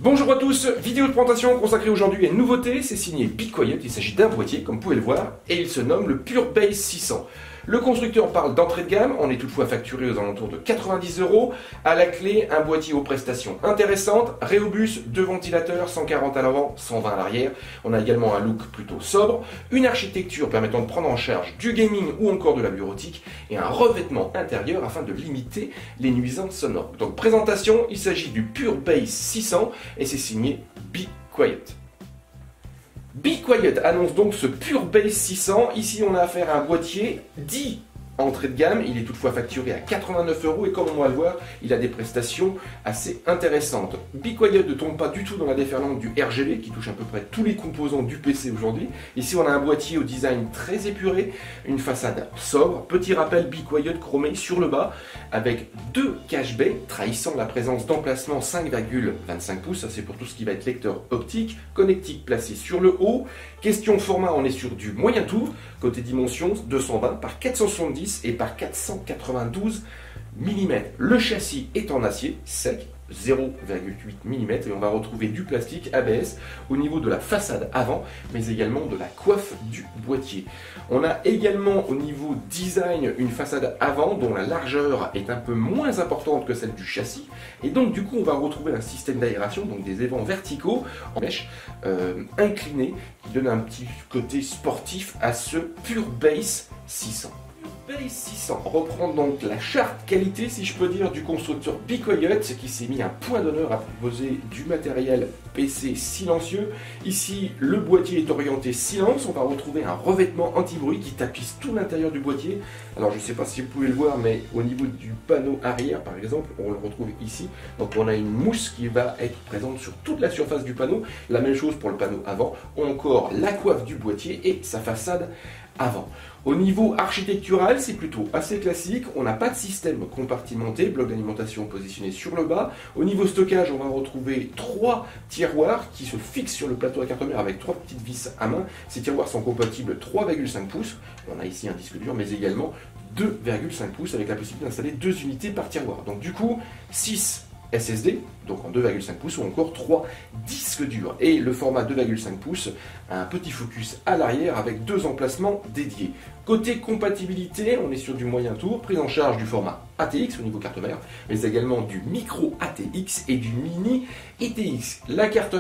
Bonjour à tous, vidéo de présentation consacrée aujourd'hui à une nouveauté, c'est signé Be Quiet, il s'agit d'un boîtier comme vous pouvez le voir et il se nomme le Pure Bass 600. Le constructeur parle d'entrée de gamme, on est toutefois facturé aux alentours de 90 €. À la clé, un boîtier aux prestations intéressantes, Rhéobus, 2 ventilateurs, 140 à l'avant, 120 à l'arrière. On a également un look plutôt sobre, une architecture permettant de prendre en charge du gaming ou encore de la bureautique et un revêtement intérieur afin de limiter les nuisances sonores. Donc présentation, il s'agit du Pure Bass 600 et c'est signé Be Quiet. Be Quiet annonce donc ce Pure Bass 600. Ici, on a affaire à un boîtier dit entrée de gamme. Il est toutefois facturé à 89 € et comme on va le voir, il a des prestations assez intéressantes. Be Quiet ne tombe pas du tout dans la déferlante du RGB qui touche à peu près tous les composants du PC aujourd'hui. Ici, on a un boîtier au design très épuré, une façade sobre. Petit rappel, Be Quiet chromé sur le bas avec 2 cache baies trahissant la présence d'emplacement 5,25 pouces. Ça, c'est pour tout ce qui va être lecteur optique, connectique placé sur le haut. Question format, on est sur du moyen tour. Côté dimension, 220 par 470 et par 492 mm. Le châssis est en acier sec, 0,8 mm, et on va retrouver du plastique ABS au niveau de la façade avant, mais également de la coiffe du boîtier. On a également au niveau design une façade avant dont la largeur est un peu moins importante que celle du châssis, et donc du coup on va retrouver un système d'aération, donc des évents verticaux en mèche inclinés, qui donne un petit côté sportif à ce Pure Bass 600. Bass 600 reprend donc la charte qualité, si je peux dire, du constructeur Be Quiet, qui s'est mis un point d'honneur à proposer du matériel PC silencieux. Ici, le boîtier est orienté silence. On va retrouver un revêtement anti-bruit qui tapisse tout l'intérieur du boîtier. Alors, je ne sais pas si vous pouvez le voir, mais au niveau du panneau arrière, par exemple, on le retrouve ici. Donc, on a une mousse qui va être présente sur toute la surface du panneau. La même chose pour le panneau avant. Encore la coiffe du boîtier et sa façade avant. Au niveau architectural, c'est plutôt assez classique. On n'a pas de système compartimenté, bloc d'alimentation positionné sur le bas. Au niveau stockage, on va retrouver 3 tiroirs qui se fixent sur le plateau à carte mère avec 3 petites vis à main. Ces tiroirs sont compatibles 3,5 pouces. On a ici un disque dur, mais également 2,5 pouces avec la possibilité d'installer 2 unités par tiroir. Donc du coup, 6 SSD, donc en 2,5 pouces, ou encore 3 disques durs. Et le format 2,5 pouces a un petit focus à l'arrière avec 2 emplacements dédiés. Côté compatibilité, on est sur du moyen tour, prise en charge du format ATX au niveau carte mère, mais également du micro ATX et du mini ETX. La carte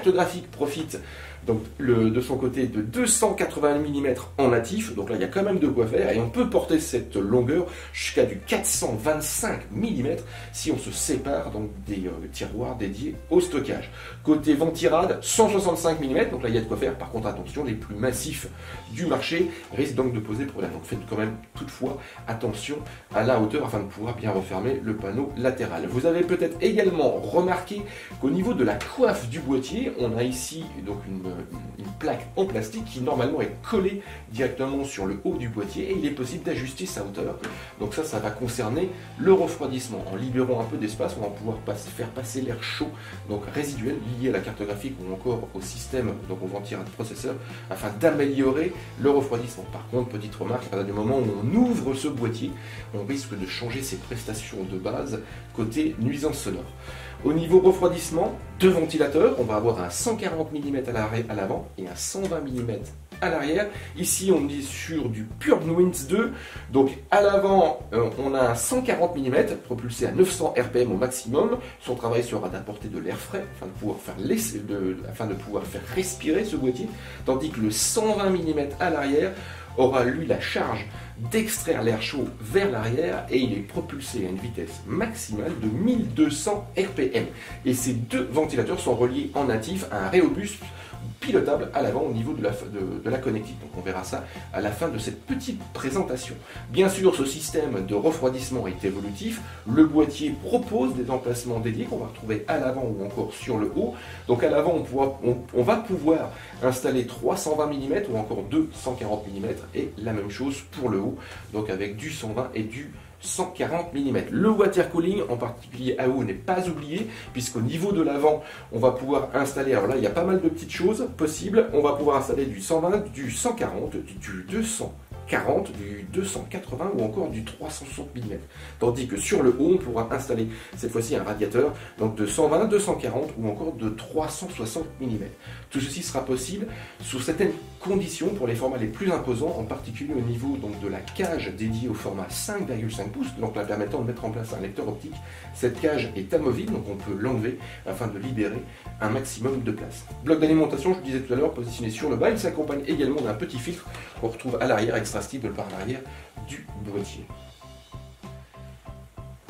graphique profite donc de son côté de 280 mm en natif, donc là il y a quand même de quoi faire et on peut porter cette longueur jusqu'à du 425 mm si on se sépare donc des tiroirs dédiés au stockage. Côté ventirade, 165 mm, donc là il y a de quoi faire. Par contre attention, les plus massifs du marché risquent donc de poser problème. Donc faites quand même toutefois attention à la hauteur afin de pouvoir bien refermer le panneau latéral. Vous avez peut-être également remarqué qu'au niveau de la coiffe du boîtier, on a ici donc une plaque en plastique qui normalement est collée directement sur le haut du boîtier et il est possible d'ajuster sa hauteur. Donc ça va concerner le refroidissement. En libérant un peu d'espace, on va pouvoir faire passer l'air chaud, donc résiduel, lié à la carte graphique ou encore au système, donc au ventilation de processeur, afin d'améliorer le refroidissement. Par contre, petite remarque, à partir du moment où on ouvre ce boîtier, on risque de changer ses prestations de base côté nuisance sonore. Au niveau refroidissement, 2 ventilateurs, on va avoir un 140 mm à l'avant et un 120 mm à l'arrière. Ici, on est sur du Pure Winds 2. Donc, à l'avant, on a un 140 mm propulsé à 900 RPM au maximum. Son travail sera d'apporter de l'air frais afin de pouvoir faire respirer ce boîtier. Tandis que le 120 mm à l'arrière aura lui la charge d'extraire l'air chaud vers l'arrière et il est propulsé à une vitesse maximale de 1200 RPM. Et ces 2 ventilateurs sont reliés en natif à un Rhéobus pilotable à l'avant au niveau de la connectique. Donc on verra ça à la fin de cette petite présentation. Bien sûr, ce système de refroidissement est évolutif. Le boîtier propose des emplacements dédiés qu'on va retrouver à l'avant ou encore sur le haut. Donc à l'avant, on va pouvoir installer 320 mm ou encore 240 mm et la même chose pour le haut, donc avec du 120 et du 140 mm. Le water cooling, en particulier à eau, n'est pas oublié, puisqu'au niveau de l'avant, on va pouvoir installer, alors là, il y a pas mal de petites choses possibles. On va pouvoir installer du 120, du 140, du 240 240, du 280 ou encore du 360 mm. Tandis que sur le haut, on pourra installer cette fois-ci un radiateur donc de 120, 240 ou encore de 360 mm. Tout ceci sera possible sous certaines conditions pour les formats les plus imposants, en particulier au niveau donc, de la cage dédiée au format 5,5 pouces, donc la permettant de mettre en place un lecteur optique. Cette cage est amovible, donc on peut l'enlever afin de libérer un maximum de place. Bloc d'alimentation, je vous disais tout à l'heure, positionné sur le bas, il s'accompagne également d'un petit filtre qu'on retrouve à l'arrière, extrastible par l'arrière du boîtier.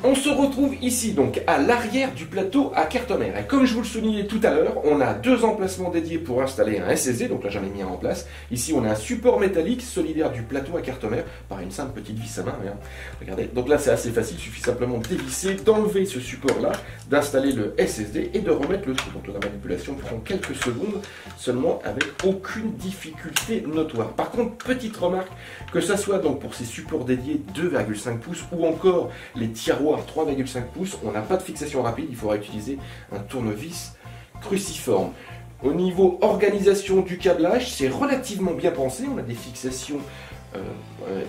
On se retrouve ici donc à l'arrière du plateau à carte mère. Et comme je vous le soulignais tout à l'heure, on a deux emplacements dédiés pour installer un SSD, donc là j'en ai mis un en place. Ici on a un support métallique solidaire du plateau à carte mère par une simple petite vis à main. Regardez, donc là c'est assez facile, il suffit simplement de dévisser, d'enlever ce support là, d'installer le SSD et de remettre le tout. Donc la manipulation prend quelques secondes seulement avec aucune difficulté notoire. Par contre, petite remarque, que ça soit donc pour ces supports dédiés 2,5 pouces ou encore les tiroirs 3,5 pouces, on n'a pas de fixation rapide, il faudra utiliser un tournevis cruciforme. Au niveau organisation du câblage, c'est relativement bien pensé, on a des fixations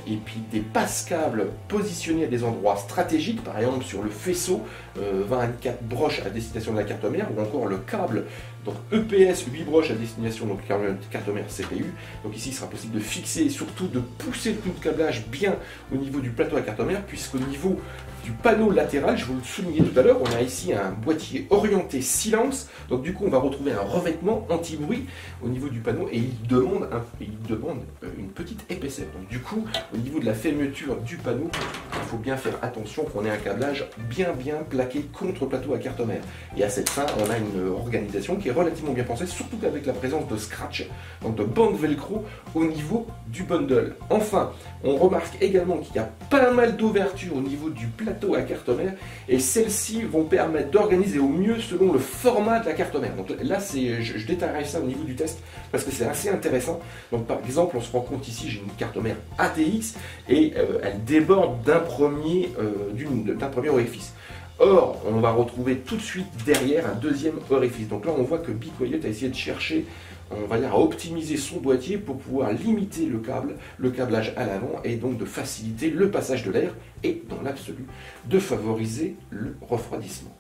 et puis des passes-câbles positionnés à des endroits stratégiques, par exemple sur le faisceau 24 broches à destination de la carte mère, ou encore le câble donc EPS 8 broches à destination de la carte mère CPU. Donc ici il sera possible de fixer et surtout de pousser le clou de câblage bien au niveau du plateau à carte mère, puisqu'au niveau du panneau latéral, je vous le soulignais tout à l'heure, on a ici un boîtier orienté silence, donc du coup on va retrouver un revêtement anti-bruit au niveau du panneau et il demande une petite épaisseur. Donc du coup, au niveau de la fermeture du panneau, il faut bien faire attention qu'on ait un câblage bien plaqué contre le plateau à carte mère. Et à cette fin, on a une organisation qui est relativement bien pensée, surtout qu'avec la présence de scratch, donc de bande velcro au niveau du bundle. Enfin, on remarque également qu'il y a pas mal d'ouvertures au niveau du plateau à carte mère et celles-ci vont permettre d'organiser au mieux selon le format de la carte mère. Donc là, je détaillerai ça au niveau du test parce que c'est assez intéressant. Donc par exemple, on se rend compte ici, j'ai une carte mère ATX et elle déborde d'un premier orifice. Or, on va retrouver tout de suite derrière un deuxième orifice. Donc là, on voit que BeQuiet a essayé de chercher, on va dire, à optimiser son boîtier pour pouvoir limiter le câblage à l'avant et donc de faciliter le passage de l'air et, dans l'absolu, de favoriser le refroidissement.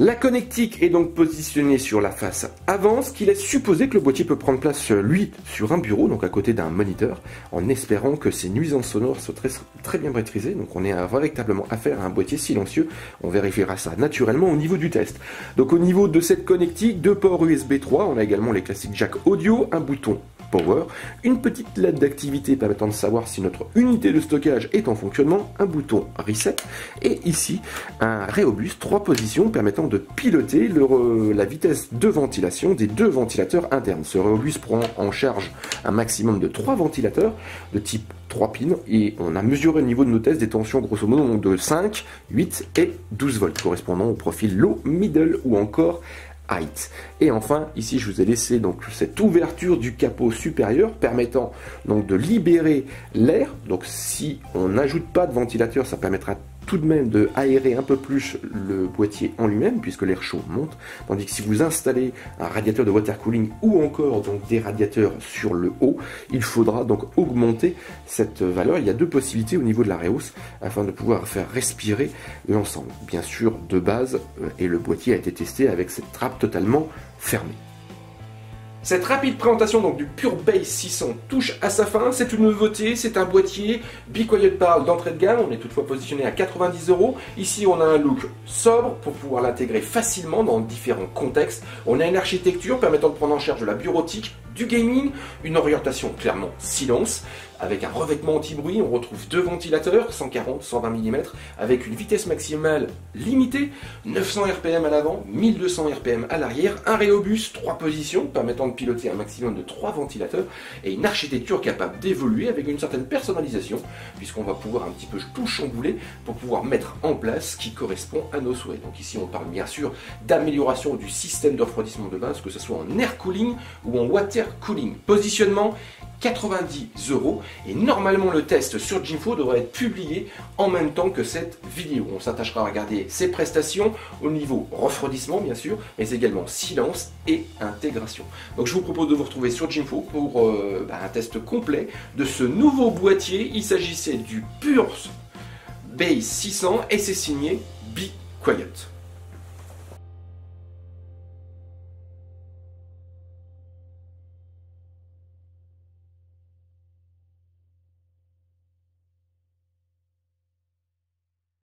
La connectique est donc positionnée sur la face avant, ce qui laisse supposer que le boîtier peut prendre place, lui, sur un bureau, donc à côté d'un moniteur, en espérant que ces nuisances sonores soient très bien maîtrisées. Donc on est véritablement affaire à un boîtier silencieux. On vérifiera ça naturellement au niveau du test. Donc au niveau de cette connectique, deux ports USB 3, on a également les classiques jack audio, un bouton Power, une petite LED d'activité permettant de savoir si notre unité de stockage est en fonctionnement, un bouton Reset, et ici un Reobus 3 positions permettant de piloter la vitesse de ventilation des deux ventilateurs internes. Ce Reobus prend en charge un maximum de 3 ventilateurs de type 3 pins et on a mesuré au niveau de nos tests des tensions grosso modo de 5, 8 et 12 volts correspondant au profil low, middle ou encore height. Et enfin, ici je vous ai laissé donc cette ouverture du capot supérieur permettant donc de libérer l'air. Donc si on n'ajoute pas de ventilateur, ça permettra tout de même de aérer un peu plus le boîtier en lui-même puisque l'air chaud monte, tandis que si vous installez un radiateur de water cooling ou encore donc des radiateurs sur le haut, il faudra donc augmenter cette valeur. Il y a deux possibilités au niveau de la rehausse afin de pouvoir faire respirer l'ensemble. Bien sûr, de base, et le boîtier a été testé avec cette trappe totalement fermée. Cette rapide présentation donc du PureBase 600 touche à sa fin. C'est une nouveauté, c'est un boîtier. BeQuiet parle d'entrée de gamme, on est toutefois positionné à 90 €. Ici on a un look sobre pour pouvoir l'intégrer facilement dans différents contextes. On a une architecture permettant de prendre en charge de la bureautique, du gaming, une orientation clairement silence, avec un revêtement anti-bruit. On retrouve deux ventilateurs, 140, 120 mm, avec une vitesse maximale limitée, 900 RPM à l'avant, 1200 RPM à l'arrière, un Reobus 3 positions permettant de piloter un maximum de 3 ventilateurs et une architecture capable d'évoluer avec une certaine personnalisation, puisqu'on va pouvoir un petit peu tout chambouler pour pouvoir mettre en place ce qui correspond à nos souhaits. Donc ici on parle bien sûr d'amélioration du système de refroidissement de base, que ce soit en air cooling ou en water cooling. Positionnement 90 € et normalement le test sur Jinfo devrait être publié en même temps que cette vidéo. On s'attachera à regarder ses prestations au niveau refroidissement bien sûr, mais également silence et intégration. Donc je vous propose de vous retrouver sur Jinfo pour un test complet de ce nouveau boîtier. Il s'agissait du Pure Bass 600 et c'est signé Be Quiet.